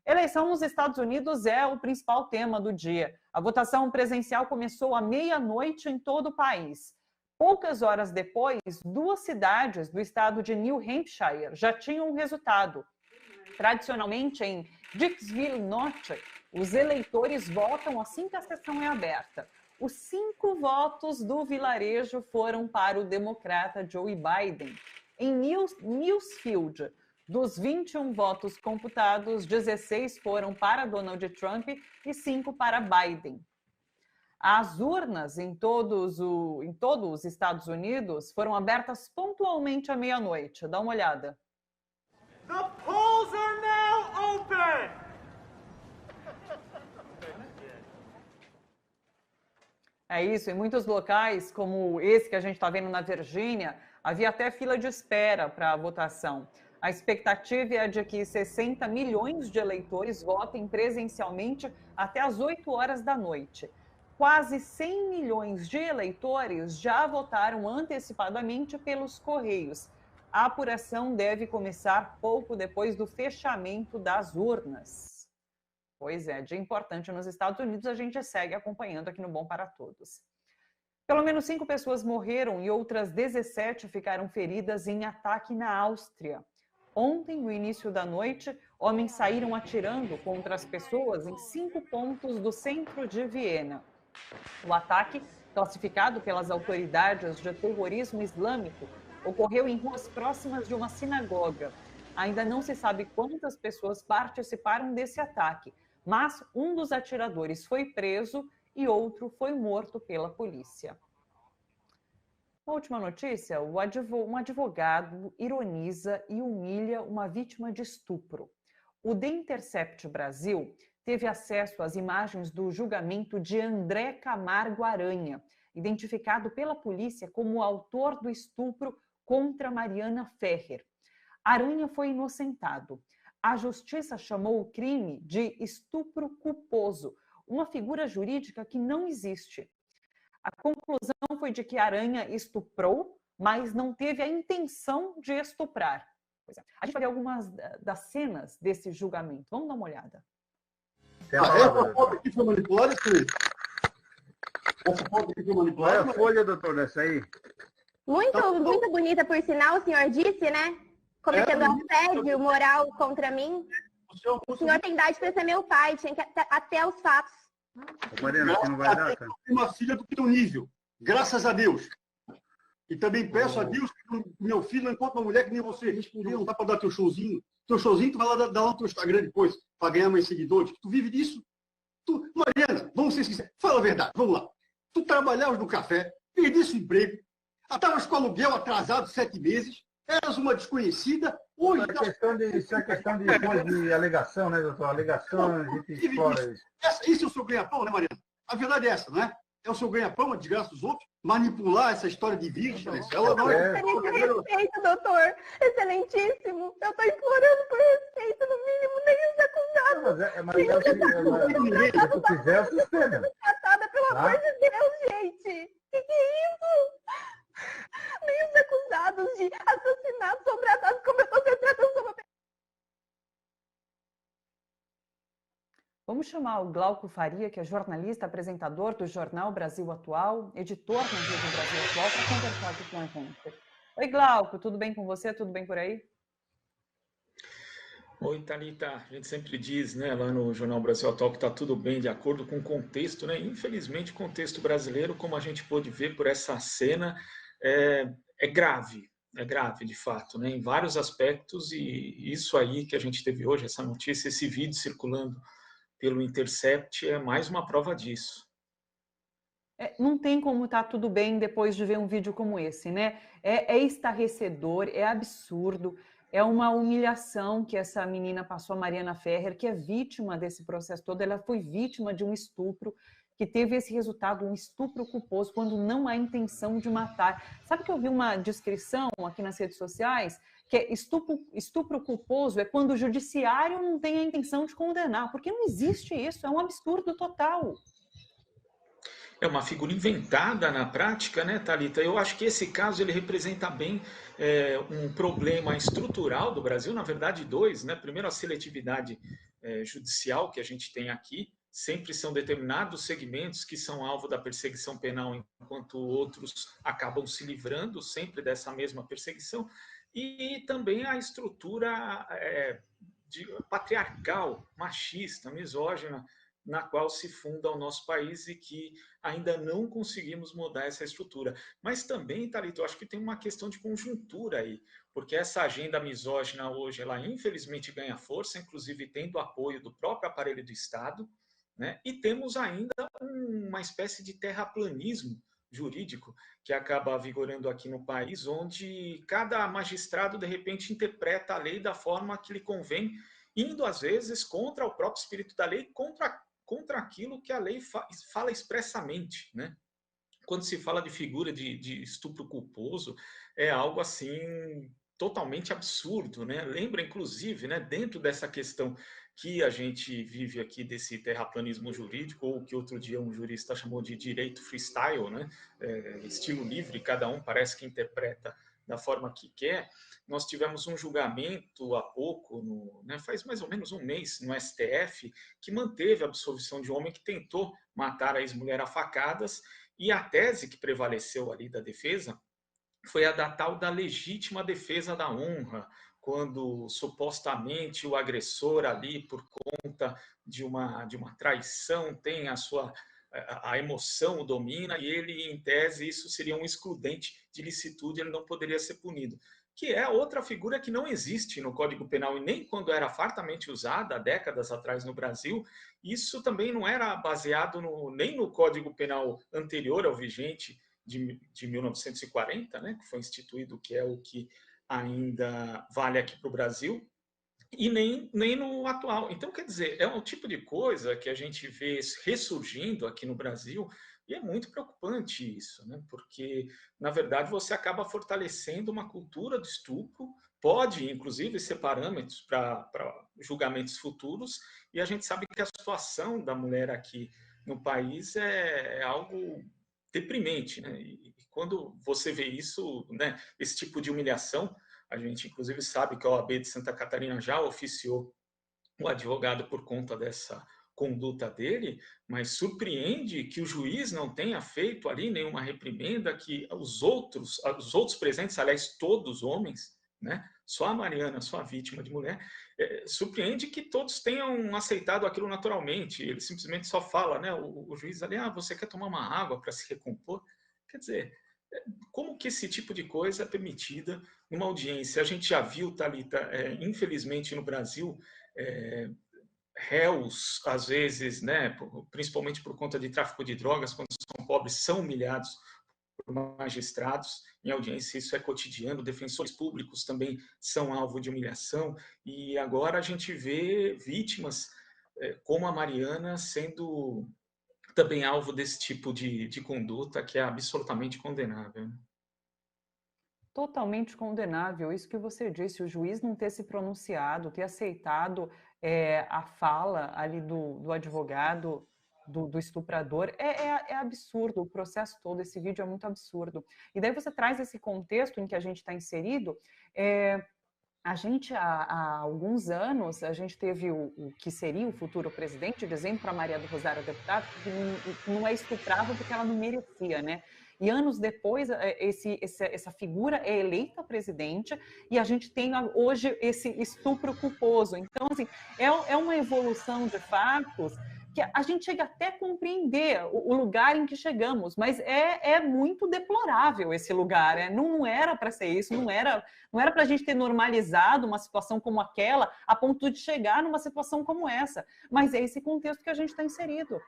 Eleição nos Estados Unidos é o principal tema do dia. A votação presencial começou à meia-noite em todo o país. Poucas horas depois, 2 cidades do estado de New Hampshire já tinham um resultado. Tradicionalmente, em Dixville Norte, os eleitores votam assim que a sessão é aberta. Os 5 votos do vilarejo foram para o democrata Joe Biden. Em Newsfield, dos 21 votos computados, 16 foram para Donald Trump e 5 para Biden. As urnas em todos os Estados Unidos foram abertas pontualmente à meia-noite. Dá uma olhada. The polls are now open! É isso, em muitos locais, como esse que a gente está vendo na Virgínia, havia até fila de espera para a votação. A expectativa é de que 60 milhões de eleitores votem presencialmente até às 8 horas da noite. Quase 100 milhões de eleitores já votaram antecipadamente pelos Correios. A apuração deve começar pouco depois do fechamento das urnas. Pois é, dia importante nos Estados Unidos, a gente segue acompanhando aqui no Bom para Todos. Pelo menos 5 pessoas morreram e outras 17 ficaram feridas em ataque na Áustria. Ontem, no início da noite, homens saíram atirando contra as pessoas em 5 pontos do centro de Viena. O ataque, classificado pelas autoridades de terrorismo islâmico, ocorreu em ruas próximas de uma sinagoga. Ainda não se sabe quantas pessoas participaram desse ataque, mas um dos atiradores foi preso e outro foi morto pela polícia. Uma última notícia, um advogado ironiza e humilha uma vítima de estupro. O The Intercept Brasil teve acesso às imagens do julgamento de André Camargo Aranha, identificado pela polícia como o autor do estupro contra Mariana Ferrer. Aranha foi inocentado. A justiça chamou o crime de estupro culposo, uma figura jurídica que não existe. A conclusão foi de que Aranha estuprou, mas não teve a intenção de estuprar. Pois é. A gente vai ver algumas das cenas desse julgamento. Vamos dar uma olhada. Essa foto aqui foi manipulada, Felipe? Essa foto aqui foi manipulada? Qual é a folha, doutor, dessa aí? Muito bonita, por sinal, o senhor disse, né? Cometendo assédio moral contra mim. O senhor tem idade para ser meu pai, tinha que até os fatos. Mariana, você não vai dar, cara? Uma filha do teu nível, graças a Deus. E também peço a Deus que meu filho não encontre uma mulher que nem você. Respondeu, não dá para dar teu showzinho. Teu showzinho, tu vai lá dar lá no teu Instagram depois, para ganhar mais seguidores. Tu vive disso? Mariana, vamos ser sinceros. Fala a verdade, vamos lá. Tu trabalhavas no café, perdesse o emprego, estavas com aluguel atrasado 7 meses, eras uma desconhecida. Hoje, Isso é questão de alegação, né, doutor? Alegação, a gente explora isso. Isso é o seu ganha-pão, né, Mariana? A verdade é essa, não é? É o seu ganha-pão, a desgraça dos outros, manipular essa história de vídeo. Ela não é... Respeito, doutor. Excelentíssimo. Eu estou implorando por respeito, no mínimo, nem os acusados. Mas se tu quiser, eu suspendo. Tratada, pelo amor de Deus, gente. Que é isso? Nem os acusados de assassinato são tratados como eu estou sendo tratada sobre a... Vamos chamar o Glauco Faria, que é jornalista, apresentador do Jornal Brasil Atual, editor na Rede Brasil Atual, para conversar aqui com a gente. Oi, Glauco, tudo bem com você? Tudo bem por aí? Oi, Thalita. A gente sempre diz, né, lá no Jornal Brasil Atual que está tudo bem de acordo com o contexto, né? Infelizmente, o contexto brasileiro, como a gente pôde ver por essa cena, é grave de fato, né? Em vários aspectos, e isso aí que a gente teve hoje, essa notícia, esse vídeo circulando pelo Intercept, é mais uma prova disso. Não tem como estar tudo bem depois de ver um vídeo como esse, né? É estarrecedor, é absurdo, é uma humilhação que essa menina passou, a Mariana Ferrer, que é vítima desse processo todo. Ela foi vítima de um estupro, que teve esse resultado, um estupro culposo, quando não há intenção de matar. Sabe que eu vi uma descrição aqui nas redes sociais, que é estupro culposo é quando o judiciário não tem a intenção de condenar, porque não existe isso, é um absurdo total. É uma figura inventada na prática, né, Thalita? Eu acho que esse caso ele representa bem um problema estrutural do Brasil, na verdade dois, né? Primeiro, a seletividade judicial que a gente tem aqui, sempre são determinados segmentos que são alvo da perseguição penal, enquanto outros acabam se livrando sempre dessa mesma perseguição, e também a estrutura patriarcal, machista, misógina, na qual se funda o nosso país e que ainda não conseguimos mudar essa estrutura. Mas também, Thalita, eu acho que tem uma questão de conjuntura aí, porque essa agenda misógina hoje, ela infelizmente ganha força, inclusive tendo apoio do próprio aparelho do Estado, né? E temos ainda uma espécie de terraplanismo jurídico que acaba vigorando aqui no país, onde cada magistrado, de repente, interpreta a lei da forma que lhe convém, indo, às vezes, contra o próprio espírito da lei, contra aquilo que a lei fala expressamente, né? Quando se fala de figura de estupro culposo, é algo assim totalmente absurdo, né? Lembra, inclusive, né, dentro dessa questão que a gente vive aqui desse terraplanismo jurídico, ou que outro dia um jurista chamou de direito freestyle, né? Estilo livre, cada um parece que interpreta da forma que quer. Nós tivemos um julgamento há pouco, né, faz mais ou menos um mês, no STF, que manteve a absolvição de um homem que tentou matar a ex-mulher a facadas, e a tese que prevaleceu ali da defesa foi a da tal da legítima defesa da honra, quando supostamente o agressor ali, por conta de uma traição, tem a emoção o domina, e ele, em tese, isso seria um excludente de licitude, ele não poderia ser punido. Que é outra figura que não existe no Código Penal, e nem quando era fartamente usada, há décadas atrás no Brasil, isso também não era baseado nem no Código Penal anterior ao vigente, de 1940, né, que foi instituído, que é o que ainda vale aqui para o Brasil, e nem no atual. Então, quer dizer, é um tipo de coisa que a gente vê ressurgindo aqui no Brasil, e é muito preocupante isso, né? Porque, na verdade, você acaba fortalecendo uma cultura do estupro, pode, inclusive, ser parâmetros para julgamentos futuros, e a gente sabe que a situação da mulher aqui no país é algo deprimente, né? E quando você vê isso, né, esse tipo de humilhação, a gente, inclusive, sabe que a OAB de Santa Catarina já oficiou o advogado por conta dessa conduta dele, mas surpreende que o juiz não tenha feito ali nenhuma reprimenda, que os outros presentes, aliás, todos homens, né, só a Mariana, só a vítima de mulher, surpreende que todos tenham aceitado aquilo naturalmente. Ele simplesmente só fala, né, o juiz ali, você quer tomar uma água para se recompor? Quer dizer, como que esse tipo de coisa é permitida numa audiência? A gente já viu, Thalita, infelizmente no Brasil, réus, às vezes, né, principalmente por conta de tráfico de drogas, quando são pobres, são humilhados por magistrados em audiência, isso é cotidiano, defensores públicos também são alvo de humilhação, e agora a gente vê vítimas como a Mariana sendo também alvo desse tipo de conduta que é absolutamente condenável. Totalmente condenável, isso que você disse, o juiz não ter se pronunciado, ter aceitado a fala ali do advogado, do estuprador, é absurdo, o processo todo, esse vídeo é muito absurdo. E daí você traz esse contexto em que a gente está inserido, a gente, há alguns anos, a gente teve o que seria o futuro presidente, dizendo para Maria do Rosário, deputada, que não é estuprável porque ela não merecia, né? E anos depois, essa figura é eleita presidente e a gente tem hoje esse estupro culposo. Então, assim, é uma evolução de fatos que a gente chega até a compreender o lugar em que chegamos, mas é muito deplorável esse lugar, não era para ser isso, não era para a gente ter normalizado uma situação como aquela a ponto de chegar numa situação como essa, mas é esse contexto que a gente está inserido.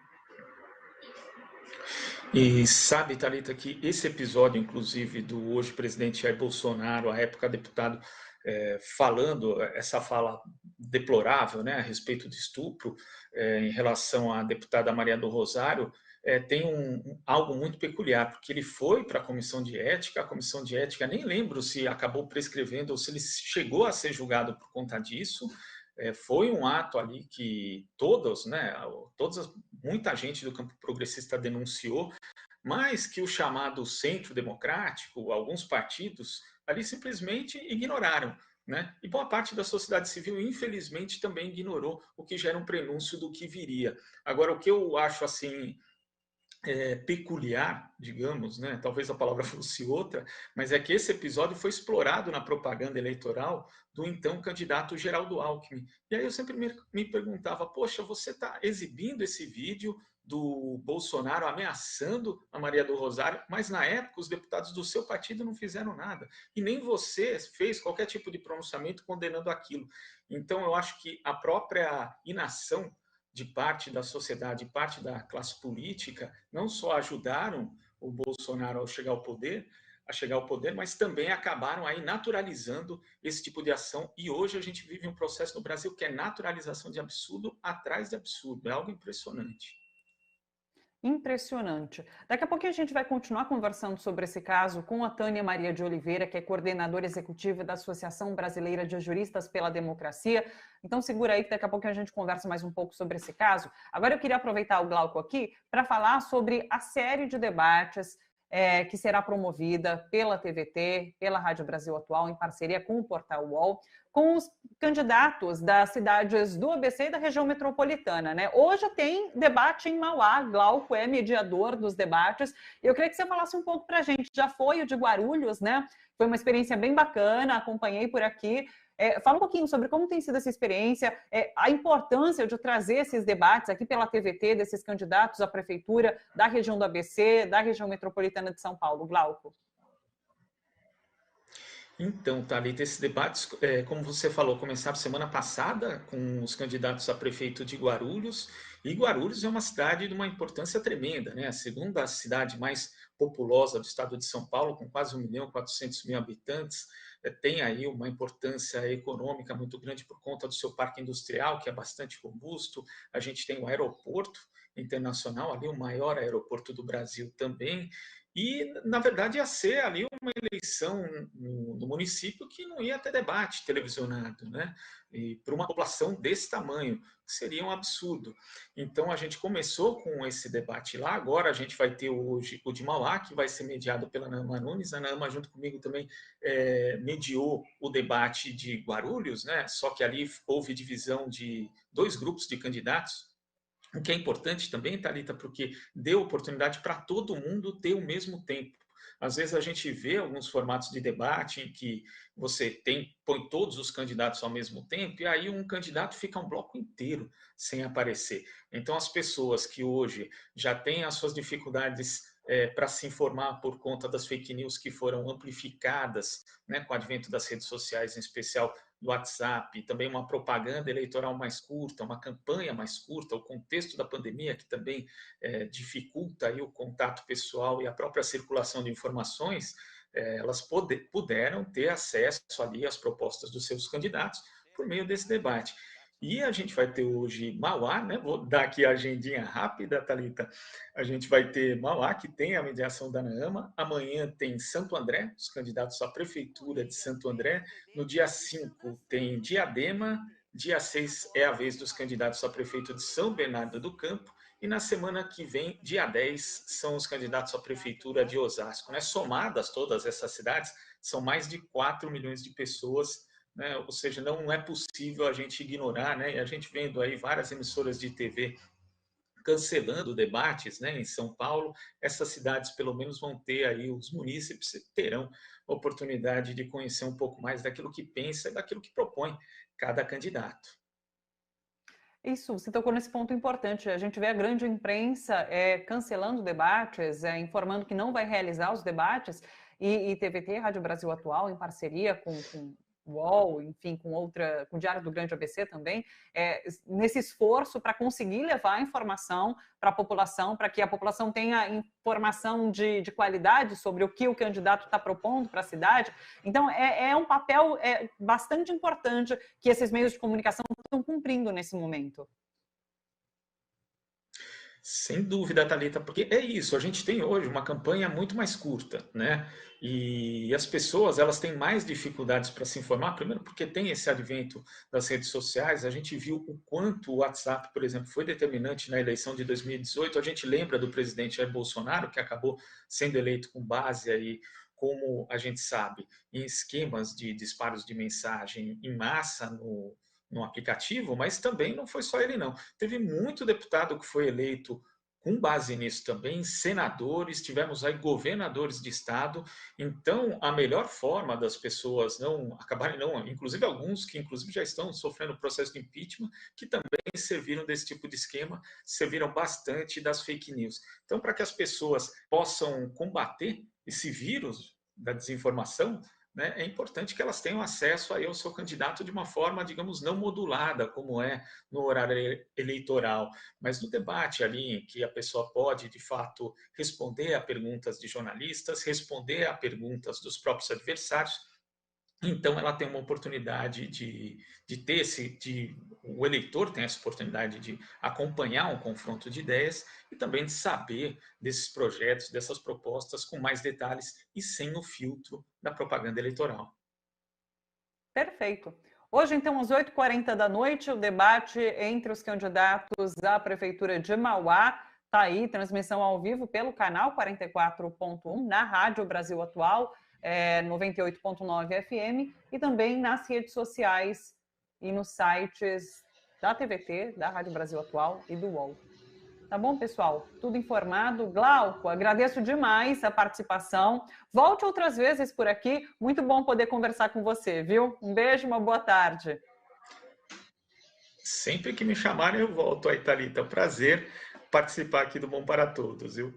E sabe, Thalita, que esse episódio, inclusive, do hoje presidente Jair Bolsonaro, à época deputado, falando essa fala deplorável, né, a respeito de estupro, em relação à deputada Maria do Rosário, tem algo muito peculiar, porque ele foi para a comissão de ética, nem lembro se acabou prescrevendo ou se ele chegou a ser julgado por conta disso, Foi um ato ali que todos, né, muita gente do campo progressista denunciou, mas que o chamado centro democrático, alguns partidos, ali simplesmente ignoraram, né? E boa parte da sociedade civil, infelizmente, também ignorou, o que já era um prenúncio do que viria. Agora, o que eu acho assim peculiar, digamos, né? Talvez a palavra fosse outra, mas é que esse episódio foi explorado na propaganda eleitoral do então candidato Geraldo Alckmin. E aí eu sempre me perguntava, poxa, você está exibindo esse vídeo do Bolsonaro ameaçando a Maria do Rosário, mas na época os deputados do seu partido não fizeram nada. E nem você fez qualquer tipo de pronunciamento condenando aquilo. Então eu acho que a própria inação de parte da sociedade, parte da classe política, não só ajudaram o Bolsonaro a chegar ao poder, mas também acabaram aí naturalizando esse tipo de ação. E hoje a gente vive um processo no Brasil que é naturalização de absurdo atrás de absurdo. É algo impressionante. Impressionante. Daqui a pouquinho a gente vai continuar conversando sobre esse caso com a Tânia Maria de Oliveira, que é coordenadora executiva da Associação Brasileira de Juristas pela Democracia. Então segura aí que daqui a pouquinho a gente conversa mais um pouco sobre esse caso. Agora eu queria aproveitar o Glauco aqui para falar sobre a série de debates que será promovida pela TVT, pela Rádio Brasil Atual, em parceria com o Portal UOL, com os candidatos das cidades do ABC e da região metropolitana, né? Hoje tem debate em Mauá, Glauco é mediador dos debates. Eu queria que você falasse um pouco para a gente. Já foi o de Guarulhos, né? Foi uma experiência bem bacana, acompanhei por aqui. Fala um pouquinho sobre como tem sido essa experiência, a importância de trazer esses debates aqui pela TVT, desses candidatos à prefeitura da região do ABC, da região metropolitana de São Paulo. Glauco. Então, Thalita, esses debates, como você falou, começaram semana passada com os candidatos a prefeito de Guarulhos, e Guarulhos é uma cidade de uma importância tremenda, né? A segunda cidade mais populosa do estado de São Paulo, com quase 1.400.000 habitantes, tem aí uma importância econômica muito grande por conta do seu parque industrial, que é bastante robusto. A gente tem um aeroporto internacional, ali o maior aeroporto do Brasil também, e, na verdade, ia ser ali uma eleição no município que não ia ter debate televisionado, né? E para uma população desse tamanho, seria um absurdo. Então, a gente começou com esse debate lá. Agora, a gente vai ter hoje o de Mauá, que vai ser mediado pela Naama Nunes. A Naama, junto comigo, também mediou o debate de Guarulhos, né? Só que ali houve divisão de 2 grupos de candidatos. O que é importante também, Thalita, porque deu oportunidade para todo mundo ter o mesmo tempo. Às vezes a gente vê alguns formatos de debate em que você põe todos os candidatos ao mesmo tempo e aí um candidato fica um bloco inteiro sem aparecer. Então as pessoas que hoje já têm as suas dificuldades para se informar por conta das fake news que foram amplificadas, né, com o advento das redes sociais, em especial do WhatsApp, também uma propaganda eleitoral mais curta, uma campanha mais curta, o contexto da pandemia que também dificulta aí o contato pessoal e a própria circulação de informações, elas puderam ter acesso ali às propostas dos seus candidatos por meio desse debate. E a gente vai ter hoje Mauá, né? Vou dar aqui a agendinha rápida, Thalita. A gente vai ter Mauá, que tem a mediação da Naama. Amanhã tem Santo André, os candidatos à prefeitura de Santo André. No dia 5 tem Diadema. Dia 6 é a vez dos candidatos a prefeito de São Bernardo do Campo. E na semana que vem, dia 10, são os candidatos à prefeitura de Osasco, né? Somadas todas essas cidades, são mais de 4 milhões de pessoas, né? Ou seja, não é possível a gente ignorar, né? E a gente vendo aí várias emissoras de TV cancelando debates, né? Em São Paulo, essas cidades pelo menos vão ter aí, os munícipes terão a oportunidade de conhecer um pouco mais daquilo que pensa e daquilo que propõe cada candidato. Isso, você tocou nesse ponto importante. A gente vê a grande imprensa cancelando debates, informando que não vai realizar os debates, e TVT, Rádio Brasil Atual, em parceria com UOL, enfim, com o Diário do Grande ABC também, nesse esforço para conseguir levar a informação para a população, para que a população tenha informação de qualidade sobre o que o candidato está propondo para a cidade. Então, é um papel bastante importante que esses meios de comunicação estão cumprindo nesse momento. Sem dúvida, Thalita, porque é isso, a gente tem hoje uma campanha muito mais curta, né? E as pessoas, elas têm mais dificuldades para se informar, primeiro porque tem esse advento das redes sociais, a gente viu o quanto o WhatsApp, por exemplo, foi determinante na eleição de 2018, a gente lembra do presidente Jair Bolsonaro, que acabou sendo eleito com base aí, como a gente sabe, em esquemas de disparos de mensagem em massa no aplicativo, mas também não foi só ele, não. Teve muito deputado que foi eleito com base nisso também, senadores, tivemos aí governadores de estado. Então, a melhor forma das pessoas não acabarem, não, inclusive alguns que inclusive já estão sofrendo processo de impeachment, que também serviram desse tipo de esquema, serviram bastante das fake news. Então, para que as pessoas possam combater esse vírus da desinformação, né, é importante que elas tenham acesso aí ao seu candidato de uma forma, digamos, não modulada, como é no horário eleitoral, mas no debate ali, em que a pessoa pode, de fato, responder a perguntas de jornalistas, responder a perguntas dos próprios adversários. Então, ela tem uma oportunidade de ter o eleitor tem essa oportunidade de acompanhar um confronto de ideias e também de saber desses projetos, dessas propostas com mais detalhes e sem o filtro da propaganda eleitoral. Perfeito. Hoje, então, às 8h40 da noite, o debate entre os candidatos à Prefeitura de Mauá. Está aí, transmissão ao vivo pelo canal 44.1, na Rádio Brasil Atual, 98.9 FM, e também nas redes sociais e nos sites da TVT, da Rádio Brasil Atual e do UOL. Tá bom, pessoal? Tudo informado. Glauco, agradeço demais a participação. Volte outras vezes por aqui. Muito bom poder conversar com você, viu? Um beijo, uma boa tarde. Sempre que me chamarem, eu volto aí, Thalita. Prazer participar aqui do Bom para Todos, viu?